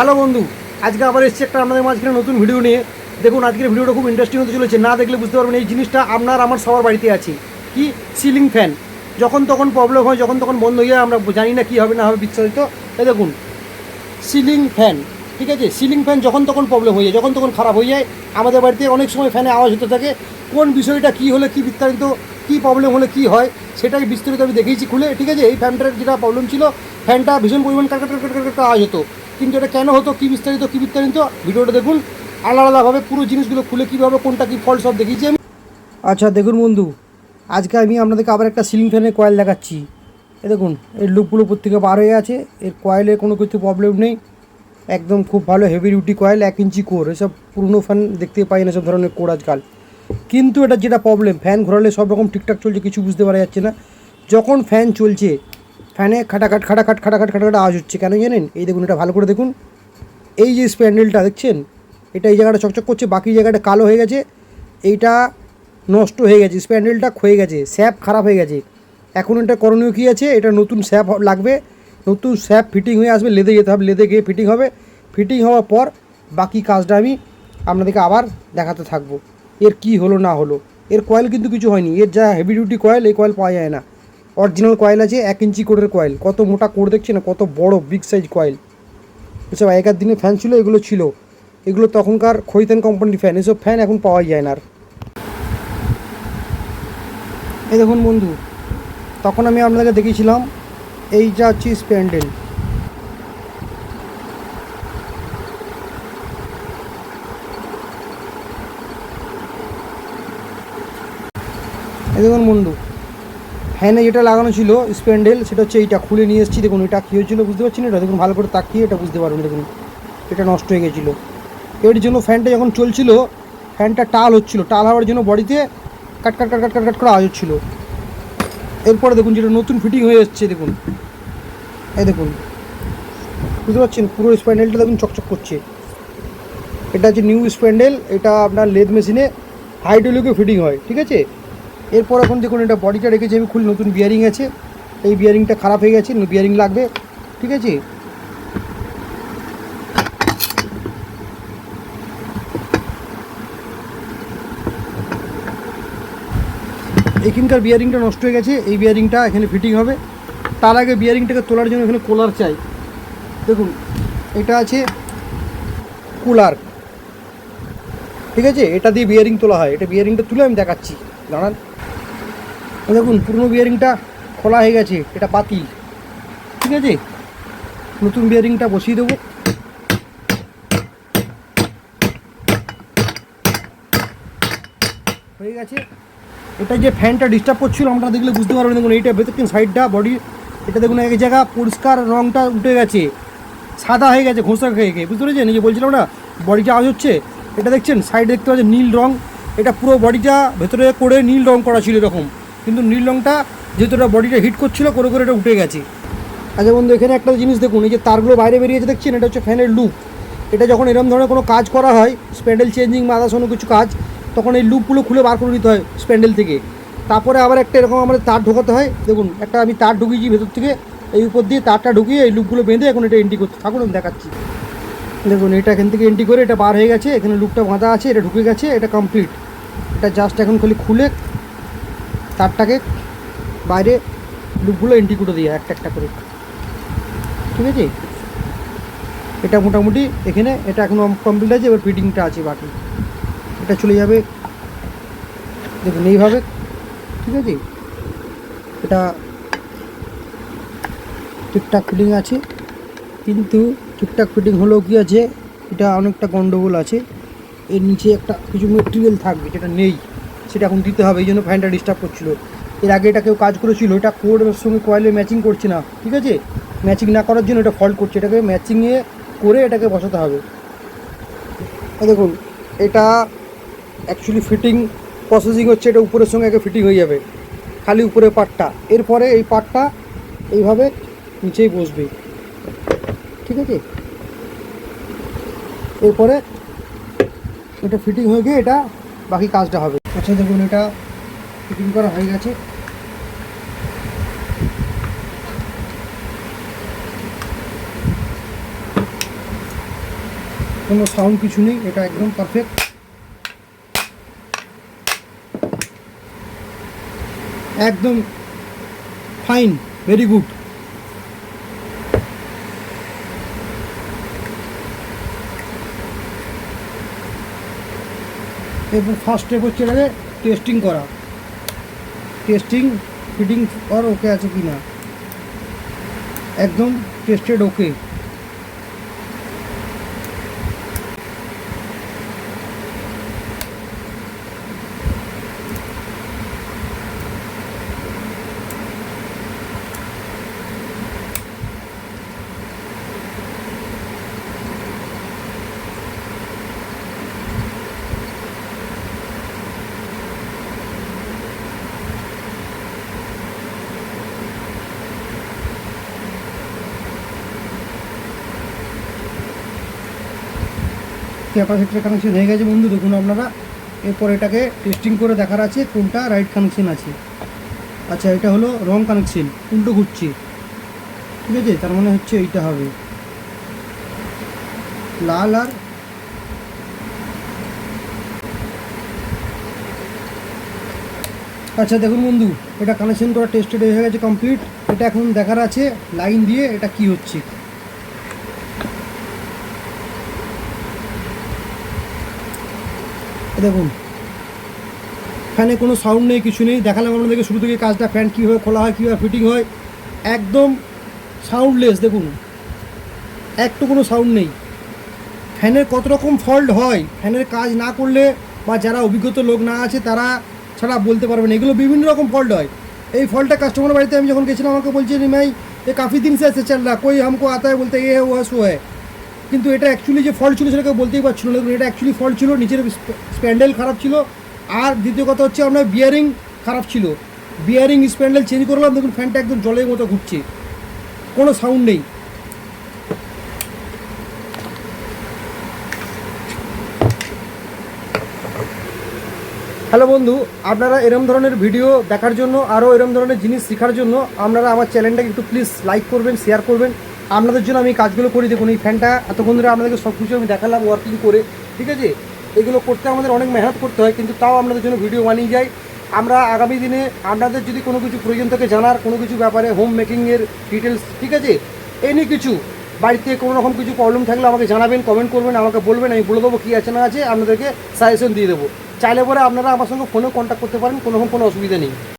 Hello বন্ধু, আজকে আবার এসেছি একটা আপনাদের মাঝখানে নতুন ভিডিও নিয়ে। দেখুন আজকের ভিডিওটা খুব ইন্টারেস্টিং হতে চলেছে, না দেখলে বুঝতে পারবেন এই জিনিসটা আপনার আমার সবার বাড়িতে আছে। কি? Ceiling fan. যখন তখন প্রবলেম হয়, যখন তখন বন্ধ হয়ে যায়, আমরা জানি না কী হবে না হবে বিস্তারিত। এই দেখুন সিলিং ফ্যান, ঠিক আছে? সিলিং ফ্যান যখন তখন প্রবলেম হয়ে যায়, যখন তখন খারাপ হয়ে যায়। আমাদের বাড়িতে অনেক সময় ফ্যানে আওয়াজ হতে থাকে। কোন বিষয়টা কী হলে কী বিস্তারিত, কী প্রবলেম হলে কী হয় সেটাই বিস্তারিত আমি দেখিয়েছি খুলে, ঠিক আছে? এই ফ্যানটার যেটা প্রবলেম ছিল, ফ্যানটা ভীষণ পরিমাণ কাট আওয়াজ হতো। কিন্তু এটা কেন হতো, কী বিস্তারিত ভিডিওটা দেখুন। আলাদা আলাদাভাবে পুরো জিনিসগুলো খুলে কীভাবে কোনটা কী ফল্ট সব দেখিয়েছি আমি। আচ্ছা দেখুন বন্ধু, আজকে আমি আপনাদেরকে আবার একটা সিলিং ফ্যানের কয়েল দেখাচ্ছি। এ দেখুন এর লুপগুলো প্রত্যেকে বার হয়ে আছে। এর কয়েলে কোনো কিছু প্রবলেম নেই, একদম খুব ভালো হেভি ডিউটি কয়েল, 1 ইঞ্চি কোর। এসব পুরনো ফ্যান দেখতে পাই না, সব ধরনের কোর আজকাল। কিন্তু এটা যেটা প্রবলেম, ফ্যান ঘোরালে সব রকম ঠিকঠাক চলছে, কিছু বুঝতে পারা যাচ্ছে না। যখন ফ্যান চলছে, ফ্যানে খাটাখাট আওয়াজ হচ্ছে। কেন জানেন? এই দেখুন, এটা ভালো করে দেখুন। এই যে স্প্যান্ডেলটা দেখছেন, এটা এই জায়গাটা চকচক করছে, বাকি জায়গাটা কালো হয়ে গেছে। এইটা নষ্ট হয়ে গেছে, স্প্যান্ডেলটা ক্ষয়ে গেছে, স্যাপ খারাপ হয়ে গেছে। এখন এটা করণীয় কী আছে? এটা নতুন স্যাপ লাগবে, নতুন স্যাপ ফিটিং হয়ে আসবে, লেদে যেতে হবে, লেদে গিয়ে ফিটিং হবে। ফিটিং হওয়ার পর বাকি কাজটা আমি আপনাদেরকে আবার দেখাতে থাকবো এর কি হলো না হলো। এর কয়েল কিন্তু কিছু হয়নি, এর যা হেভি ডিউটি কয়েল, এই কয়েল পাওয়া যায় না। অরিজিনাল কয়েল আছে, 1 ইঞ্চি কোরের কয়েল। কত মোটা কোর দেখছি না, কত বড় বিগ সাইজ কয়েল। এসব আগেকার দিনে ফ্যান ছিল, এগুলো ছিল, এগুলো তখনকার খৈতান কোম্পানির ফ্যান। এসব ফ্যান এখন পাওয়া যায় না আর। এই দেখুন বন্ধু, তখন আমি আপনাদেরকে দেখিয়েছিলাম এইটা হচ্ছে স্প্যান্ডেল। এই দেখুন বন্ধু, ফ্যানে যেটা লাগানো ছিল স্প্যান্ডেল, সেটা হচ্ছে এইটা। খুলে নিয়ে এসেছি। দেখুন এটা কী হয়েছিল বুঝতে পারছি না। এটা দেখুন ভালো করে তাকিয়ে এটা বুঝতে পারবেন। দেখুন এটা নষ্ট হয়ে গেছিলো। এর জন্য ফ্যানটা যখন চলছিল, ফ্যানটা টাল হচ্ছিলো, টাল হওয়ার জন্য বডিতে কাট করে আওয়াজ হচ্ছিলো। এরপরে দেখুন যেটা নতুন ফিটিং হয়ে এসছে, দেখুন এই দেখুন, বুঝতে পারছেন? পুরো স্প্যান্ডেলটা দেখুন চকচক করছে। এটা হচ্ছে নিউ স্প্যান্ডেল, এটা আপনার লেদ মেশিনে হাইড্রোলিকে ফিটিং হয়, ঠিক আছে? এরপর এখন দেখুন এটা বডিটা রেখেছি আমি খুলে, নতুন বিয়ারিং আছে। এই বিয়ারিংটা খারাপ হয়ে গেছে, বিয়ারিং লাগবে, ঠিক আছে? এখানকার বিয়ারিংটা নষ্ট হয়ে গেছে, এই বিয়ারিংটা এখানে ফিটিং হবে। তার আগে বিয়ারিংটাকে তোলার জন্য এখানে কুলার চাই। দেখুন এটা আছে কুলার, ঠিক আছে? এটা দিয়ে বিয়ারিং তোলা হয়। এটা বিয়ারিংটা তুলে আমি দেখাচ্ছি, দাঁড়ান। দেখুন পুরনো বিয়ারিংটা খোলা হয়ে গেছে, এটা বাতিল, ঠিক আছে? নতুন বিয়ারিংটা বসিয়ে দেবো। হয়ে গেছে। এটা যে ফ্যানটা ডিস্টার্ব করছিল আমরা দেখলে বুঝতে পারবেন। দেখুন এইটা ভেতর সাইডটা বডি, এটা দেখুন এক জায়গা পরিষ্কার রঙটা উঠে গেছে, সাদা হয়ে গেছে ঘোষা খেয়ে খেয়ে, বুঝতে পেরেছেন? এই যে বলছিলাম না বডিটা আওয়াজ হচ্ছে, এটা দেখছেন সাইডে দেখতে পাচ্ছেন নীল রঙ। এটা পুরো বডিটা ভেতরে করে নীল রঙ করা ছিল এরকম, কিন্তু নীল রঙটা যেহেতু এটা বডিটা হিট করছিল করে এটা উঠে গেছে। আচ্ছা বন্ধু, এখানে একটা জিনিস দেখুন, এই যে তারগুলো বাইরে বেরিয়েছে দেখছেন, এটা হচ্ছে ফ্যানের লুপ। এটা যখন এরকম ধরনের কোনো কাজ করা হয়, স্প্যান্ডেল চেঞ্জিং বা আদার্স কোনো কিছু কাজ, তখন এই লুপগুলো খুলে বার করে নিতে হয় স্প্যান্ডেল থেকে। তারপরে আবার একটা এরকম আমাদের তার ঢোকাতে হয়। দেখুন একটা আমি তার ঢুকিয়েছি ভেতর থেকে, এই উপর দিয়ে তারটা ঢুকিয়ে এই লুপগুলো বেঁধে এখন এটা এন্ট্রি করতে থাকুন, আমি দেখাচ্ছি। দেখুন এটা এখান থেকে এন্ট্রি করে এটা বার হয়ে গেছে, এখানে লুপটা বাঁধা আছে, এটা ঢুকে গেছে, এটা কমপ্লিট। এটা জাস্ট এখন খালি খুলে তারটাকে বাইরে লুপগুলো এন্ট্রি করে দিয়ে একটা করে, ঠিক আছে? এটা মোটামুটি এখানে এটা এখন কমপ্লিট আছে। এবার ফিটিংটা আছে বাকি, এটা চলে যাবে দেখুন এইভাবে, ঠিক আছে? এটা ঠিকঠাক ফিটিং আছে, কিন্তু ঠিকঠাক ফিটিং হলেও কি আছে, এটা অনেকটা গন্ডগোল আছে। এর নিচে একটা কিছু মেটেরিয়াল থাকবে যেটা নেই, সেটা এখন দিতে হবে। এই জন্য ফ্যানটা ডিস্টার্ব করছিলো। এর আগে এটা কেউ কাজ করেছিল, এটা কোডের সঙ্গে কয়েলে ম্যাচিং করছে না, ঠিক আছে? ম্যাচিং না করার জন্য এটা ফল্ট করছে, এটাকে ম্যাচিংয়ে করে এটাকে বসাতে হবে। দেখুন এটা অ্যাকচুয়ালি ফিটিং প্রসেসিং হচ্ছে, এটা উপরের সঙ্গে আগে ফিটিং হয়ে যাবে, খালি উপরের পার্টটা। এরপরে এই পার্টটা এইভাবে নিচেই বসবে, ঠিক আছে? এরপরে এটা ফিটিং হয়ে গিয়ে এটা বাকি কাজটা হবে। আচ্ছা দেখুন এটা ফিটিং করা হয়ে গেছে। কোনো সাউন্ড কিছু নেই, এটা একদম পারফেক্ট। একদম ফাইন, ভেরি গুড। এরপর ফার্স্ট স্টেপ হচ্ছে এটাকে টেস্টিং করা, টেস্টিং ফিটিং আর ওকে আছে কি না, একদম টেস্টেড ওকে। ক্যাপাসিটর কানেকশন হয়ে গেছে বন্ধু, দেখুন আপনারা। এরপর এটাকে টেস্টিং করে দেখার আছে কোনটা রাইট কানেকশন আছে। আচ্ছা, এটা হলো রং কানেকশন, উল্টো ঘুরছে, ঠিক আছে, তার মানে হচ্ছে এইটা হবে লাল। আর আচ্ছা দেখুন বন্ধু, এটা কানেকশন করা টেস্টেড হয়ে গেছে কমপ্লিট। এটা এখন দেখার আছে লাইন দিয়ে এটা কি হচ্ছে। দেখুন ফ্যানে কোনো সাউন্ড নেই, কিছু নেই। দেখালাম আপনাদেরকে শুরু থেকে কাজটা, ফ্যান কীভাবে খোলা হয়, কীভাবে ফিটিং হয়, একদম সাউন্ডলেস। দেখুন একটু কোনো সাউন্ড নেই। ফ্যানের কত রকম ফল্ট হয়, ফ্যানের কাজ না করলে বা যারা অভিজ্ঞত লোক না আছে তারা ছাড়া বলতে পারবেন। এগুলো বিভিন্ন রকম ফল্ট হয়। এই ফল্টটা কাস্টমার বাড়িতে আমি যখন গেছিলাম আমাকে বলছে নিমাই এ কাফি দিন সে ऐसे चल रहा, कोई हमको आता है बोलते ये है वो है सो है। কিন্তু এটা অ্যাকচুয়ালি যে ফল্ট ছিল সেটা কেউ বলতেই পারছিল না। এটা অ্যাকচুয়ালি ফল্ট ছিল, নিচের স্প্যান্ডেল খারাপ ছিল। আর দ্বিতীয় কথা হচ্ছে আপনার বিয়ারিং খারাপ ছিল। বিয়ারিং স্প্যান্ডেল চেঞ্জ করলাম, দেখুন ফ্যানটা একদম জলের মতো ঘুরছে, কোনো সাউন্ড নেই। হ্যালো বন্ধু, আপনারা এরম ধরনের ভিডিও দেখার জন্য, আরও এরম ধরনের জিনিস শেখার জন্য আপনারা আমার চ্যানেলটাকে একটু প্লিজ লাইক করবেন, শেয়ার করবেন। আপনাদের জন্য আমি কাজগুলো করি। দেখুন এই ফ্যানটা এতক্ষণ ধরে আপনাদেরকে সব কিছু আমি দেখালাম ওয়ার্কিং করে, ঠিক আছে। এগুলো করতে আমাদের অনেক মেহনত করতে হয়, কিন্তু তাও আপনাদের জন্য ভিডিও বানিয়ে যাই। আমরা আগামী দিনে আপনাদের যদি কোনো কিছু প্রয়োজন থাকে জানার, কোনো কিছু ব্যাপারে হোম মেকিংয়ের ডিটেলস, ঠিক আছে, এনি কিছু, বাড়িতে কোনো রকম কিছু প্রবলেম থাকলে আমাকে জানাবেন, কমেন্ট করবেন, আমাকে বলবেন, আমি বলে দেবো কী আছে না আছে, আপনাদেরকে সাজেশন দিয়ে দেবো। চাইলে পরে আপনারা আমার সঙ্গে ফোনেও কন্ট্যাক্ট করতে পারেন, কোনো রকম কোনো অসুবিধা নেই।